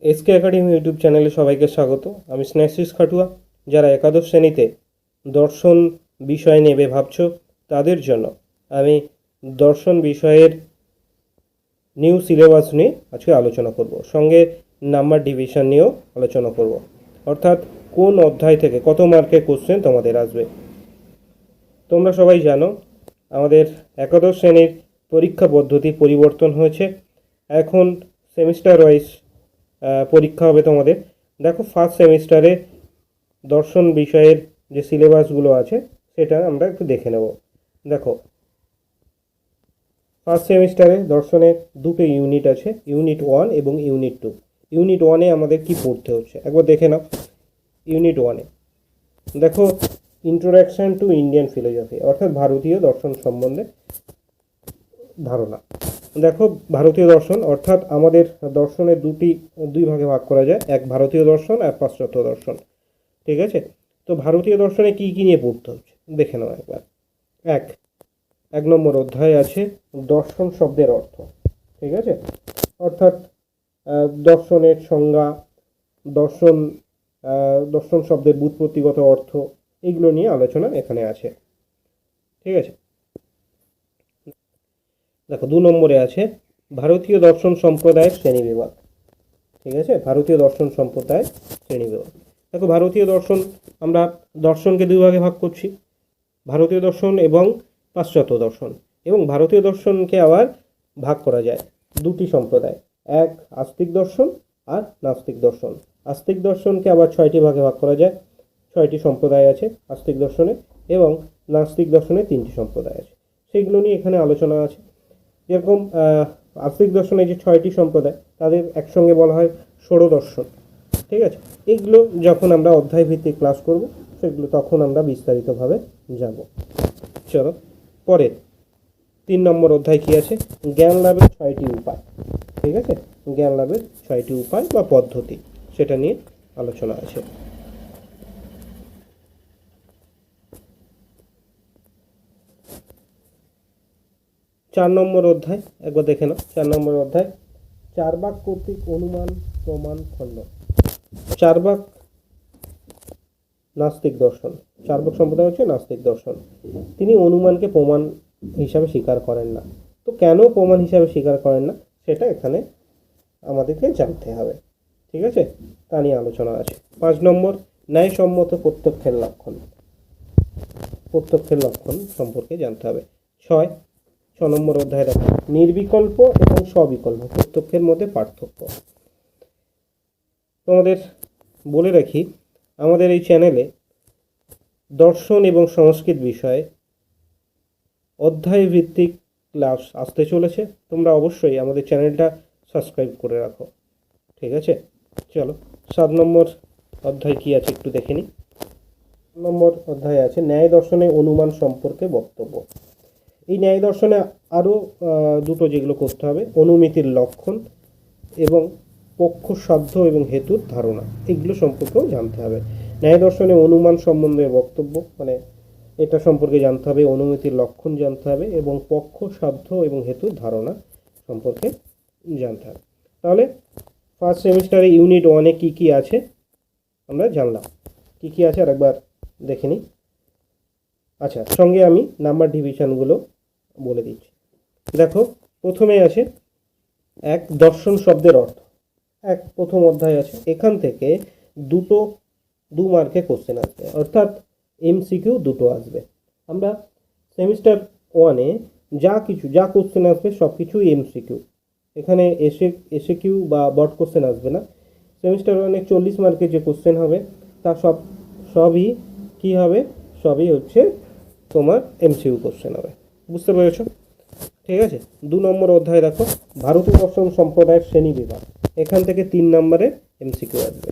SK academy YouTube চ্যানেলে সবাইকে স্বাগত। আমি স্নেহাশিস খাটুয়া। যারা একাদশ শ্রেণীতে দর্শন বিষয় নেবে ভাবছো তাদের জন্য আমি দর্শন বিষয়ের নিউ সিলেবাস নিয়ে আজকে আলোচনা করব, সঙ্গে নাম্বার ডিভিশন নিয়েও আলোচনা করব, অর্থাৎ কোন অধ্যায় থেকে কত মার্কের কোশ্চেন তোমাদের আসবে। তোমরা সবাই জানো আমাদের একাদশ শ্রেণীর পরীক্ষা পদ্ধতি পরিবর্তন হয়েছে। এখন সেমিস্টার ওয়াইজ পরীক্ষা হবে তোমাদের। দেখো, ফার্স্ট সেমিস্টারে দর্শন বিষয়ের যে সিলেবাসগুলো আছে সেটা আমরা একটু দেখে নেব। দেখো, ফার্স্ট সেমিস্টারে দর্শনের দুটো ইউনিট আছে, ইউনিট 1 এবং ইউনিট 2। ইউনিট 1-এ আমাদের কি পড়তে হচ্ছে একবার দেখে নাও। ইউনিট 1-এ দেখো, ইন্ট্রোডাকশন টু ইন্ডিয়ান ফিলোসফি, অর্থাৎ ভারতীয় দর্শন সম্বন্ধে ধারণা। দেখো, ভারতীয় দর্শন অর্থাৎ আমাদের দর্শনের দুই ভাগে ভাগ করা যায়, এক ভারতীয় দর্শন আর পাশ্চাত্য দর্শন। ঠিক আছে, তো ভারতীয় দর্শনে কি কি নিয়ে পড়তে হচ্ছে দেখে নাও একবার। এক নম্বর অধ্যায় আছে দর্শন শব্দের অর্থ। ঠিক আছে, অর্থাৎ দর্শনের সংজ্ঞা, দর্শন দর্শন শব্দের ব্যুৎপত্তিগত অর্থ, এগুলো নিয়ে আলোচনা এখানে আছে। ঠিক আছে, দেখো 2 নম্বরে আছে ভারতীয় দর্শন সম্প্রদায়ের শ্রেণীবিভাগ। ঠিক আছে, ভারতীয় দর্শন সম্প্রদায়ের শ্রেণীবিভাগ। দেখো, ভারতীয় দর্শন, আমরা দর্শনকে দুই ভাগে ভাগ করছি, ভারতীয় দর্শন এবং পাশ্চাত্য দর্শন। এবং ভারতীয় দর্শনকে আবার ভাগ করা যায় দুটি সম্প্রদায়, এক আস্তিক দর্শন আর নাস্তিক দর্শন। আস্তিক দর্শনকে আবার 6টি ভাগে ভাগ করা যায়, 6টি সম্প্রদায় আছে আস্তিক দর্শনে, এবং নাস্তিক দর্শনে 3টি সম্প্রদায় আছে। সেগুলো নিয়ে এখানে আলোচনা আছে। যেরকম আস্তিক দর্শনে যে 6টি সম্প্রদায় তাদের একসঙ্গে বলা হয় ষোড় দর্শন। ঠিক আছে, এগুলো যখন আমরা অধ্যায় ভিত্তিক ক্লাস করব সেগুলো তখন আমরা বিস্তারিতভাবে যাব। চলো, পরে 3 নম্বর অধ্যায় কি আছে, জ্ঞান লাভের 6টি উপায়। ঠিক আছে, জ্ঞান লাভের 6টি উপায় বা পদ্ধতি, সেটা নিয়ে আলোচনা আছে। চার নম্বর অধ্যায় একবার দেখে নাও। 4 নম্বর অধ্যায় চার্বাক কর্তৃক অনুমান প্রমাণ খণ্ডন। চার্বাক নাস্তিক দর্শন, চার্বাক সম্প্রদায় হচ্ছে নাস্তিক দর্শন। তিনি অনুমানকে প্রমাণ হিসাবে স্বীকার করেন না। তো কেন প্রমাণ হিসাবে স্বীকার করেন না সেটা এখানে আমাদেরকে জানতে হবে। ঠিক আছে, তা নিয়ে আলোচনা আছে। 5 নম্বর ন্যায়সম্মত প্রত্যক্ষের লক্ষণ। প্রত্যক্ষের লক্ষণ সম্পর্কে জানতে হবে। 6 নম্বর অধ্যায় দেখো, নির্বিকল্প এবং স্ববিকল্প প্রত্যক্ষের মধ্যে পার্থক্য। তোমাদের বলে রাখি, আমাদের এই চ্যানেলে দর্শন এবং সংস্কৃত বিষয়ে অধ্যায় ভিত্তিক ক্লাস আসতে চলেছে। তোমরা অবশ্যই আমাদের চ্যানেলটা সাবস্ক্রাইব করে রাখো। ঠিক আছে, চলো 7 নম্বর অধ্যায় কি আছে একটু দেখে নিই। 7 নম্বর অধ্যায় আছে ন্যায় দর্শনে অনুমান সম্পর্কে বক্তব্য। এই ন্যায় দর্শনে আরও দুটো যেগুলো করতে হবে, অনুমিতির লক্ষণ এবং পক্ষসাধ্য এবং হেতুর ধারণা, এগুলো সম্পর্কেও জানতে হবে। ন্যায় দর্শনে অনুমান সম্বন্ধে বক্তব্য, মানে এটা সম্পর্কে জানতে হবে, অনুমিতির লক্ষণ জানতে হবে এবং পক্ষসাধ্য এবং হেতুর ধারণা সম্পর্কে জানতে হবে। তাহলে ফার্স্ট সেমিস্টারে ইউনিট 1-এ কী কী আছে আমরা জানলাম। কী কী আছে আর একবার দেখে নিই। আচ্ছা, সঙ্গে আমি নাম্বার ডিভিশনগুলো বলে দিচ্ছি। দেখো, প্রথমে আছে এক দর্শন শব্দের অর্থ। প্রথম অধ্যায় আছে, এখান থেকে 2 মার্কে কোশ্চেন আসবে, অর্থাৎ এমসিকিউ 2 আসবে। আমরা সেমিস্টার 1-এ যা কোশ্চেন আসবে সব কিছুই এমসিকিউ, এখানে এসে কিউ বা বট কোশ্চেন আসবে না। সেমিস্টার 1-এ 40 মার্কের যে কোশ্চেন হবে তা সবই কি হবে, সবই হচ্ছে তোমার এমসিকিউ কোশ্চেন হবে। বুঝতে পেরেছ? ঠিক আছে, 2 নম্বর অধ্যায় দেখো, ভারতীয় দর্শন সম্প্রদায়ের শ্রেণী বিভাগ। এখান থেকে 3 নম্বরে এমসিকিউ আসবে।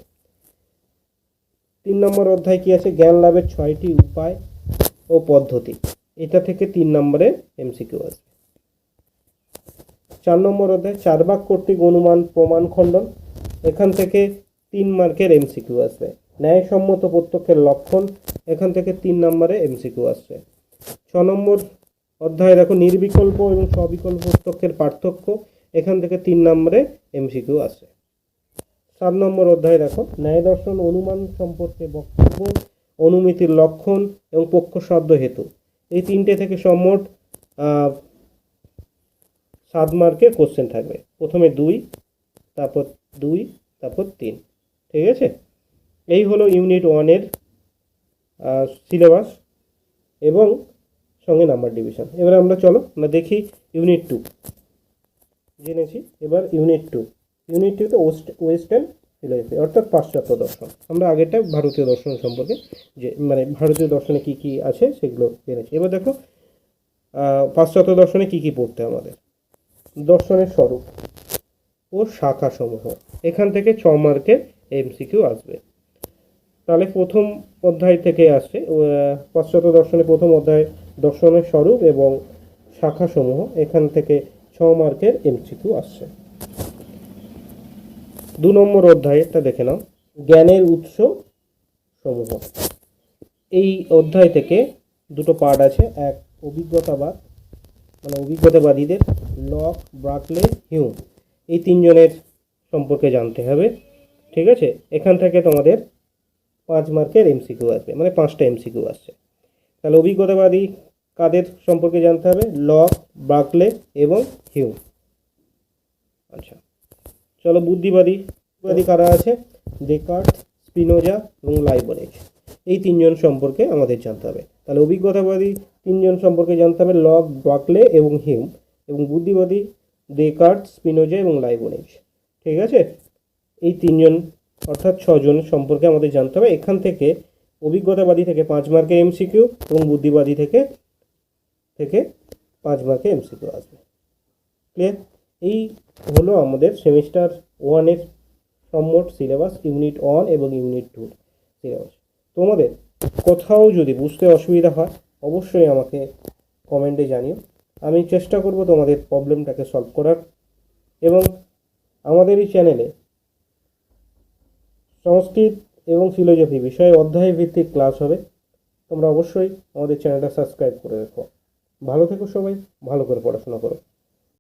3 নম্বর অধ্যায় কি আছে, জ্ঞান লাভের 6টি উপায় ও পদ্ধতি। এটা থেকে 3 নম্বরে এমসিকিউ আসবে। 4 নম্বর অধ্যায় চার্বাক কর্তৃক অনুমান প্রমাণ খণ্ডন। এখান থেকে 3 মার্কের এমসিকিউ আসবে। ন্যায়সম্মত প্রত্যক্ষের লক্ষণ, এখান থেকে 3 নম্বরে এমসিকিউ আসবে। 6 নম্বর অধ্যায় দেখো, নির্বিকল্প এবং স্ববিকল্প প্রত্যক্ষের পার্থক্য। এখান থেকে 3 নম্বরে এমসিকিউ আসে। 7 নম্বর অধ্যায় দেখো, ন্যায় দর্শন অনুমান সম্পর্কে বক্তব্য, অনুমিতির লক্ষণ এবং পক্ষসাধ্য হেতু। এই তিনটে থেকে মোট 7 মার্কের কোশ্চেন থাকবে। প্রথমে 2, তারপর 2, তারপর 3। ঠিক আছে, এই হলো ইউনিট 1-এর সিলেবাস এবং সঙ্গে নাম্বার ডিভিশন। এবার আমরা দেখি ইউনিট 2 জেনেছি। এবার ইউনিট 2, ইউনিট 2তে ওয়েস্টার্ন ফিলোসফি অর্থাৎ পাশ্চাত্য দর্শন। আমরা আগেরটা ভারতীয় দর্শন সম্পর্কে যে ভারতীয় দর্শনে কি কি আছে সেগুলো জেনেছি। এবার দেখো পাশ্চাত্য দর্শনে কি কি পড়তে আমাদের। দর্শনের স্বরূপ ও শাখাসমূহ, এখান থেকে 6 মার্কের এমসিকিউ আসবে। তাহলে প্রথম অধ্যায় থেকে আসছে পাশ্চাত্য দর্শনের প্রথম অধ্যায় দর্শনের স্বরূপ এবং শাখাসমূহ, এখান থেকে 6 মার্কের এমসিকিউ আসছে। 2 নম্বর অধ্যায়টা দেখে নাও, জ্ঞানের উৎস সমূহ। এই অধ্যায় থেকে দুটো পার্ট আছে, এক অভিজ্ঞতাবাদ মানে অভিজ্ঞতাবাদীদের, লক, ব্রাকলে, হিউম, এই তিনজনের সম্পর্কে জানতে হবে। ঠিক আছে, এখান থেকে তোমাদের 5 মার্কের এমসিকিউ আসবে, মানে 5টা এমসিকিউ আসছে। তাহলে অভিজ্ঞতাবাদী কাদের সম্পর্কে জানতে হবে? লক, ব্রাকলে এবং হিউম। আচ্ছা, চলো বুদ্ধিবাদী কারা আছে? ডেকার্ট, স্পিনোজা এবং লাইবনিজ, এই তিনজন সম্পর্কে আমাদের জানতে হবে। তাহলে অভিজ্ঞতাবাদী তিনজন সম্পর্কে জানতে হবে, লক, ব্রাকলে এবং হিউম, এবং বুদ্ধিবাদী ডেকার্ট, স্পিনোজা এবং লাইবনিজ। ঠিক আছে, এই তিনজন অর্থাৎ 6 জন সম্পর্কে আমাদের জানতে হবে। এখান থেকে অভিজ্ঞতাবাদী থেকে 5 মার্কের এমসিকিউ এবং বুদ্ধিবাদী থেকে 5 মার্কের এমসিকিউ আসবে। ক্লিয়ার? এই হলো আমাদের সেমিস্টার 1-এর সম্মোট সিলেবাস, ইউনিট 1 এবং ইউনিট 2 সিলেবাস। তোমাদের কোথাও যদি বুঝতে অসুবিধা হয় অবশ্যই আমাকে কমেন্টে জানিও, আমি চেষ্টা করব তোমাদের প্রবলেমটাকে সলভ করার। এবং আমাদের এই চ্যানেলে সংস্কৃত এবং ফিলোসফি বিষয়ে অধ্যায় ভিত্তিক ক্লাস হবে, তোমরা অবশ্যই আমাদের চ্যানেলটা সাবস্ক্রাইব করে রেখো। ভালো থেকো সবাই, ভালো করে পড়াশোনা করো।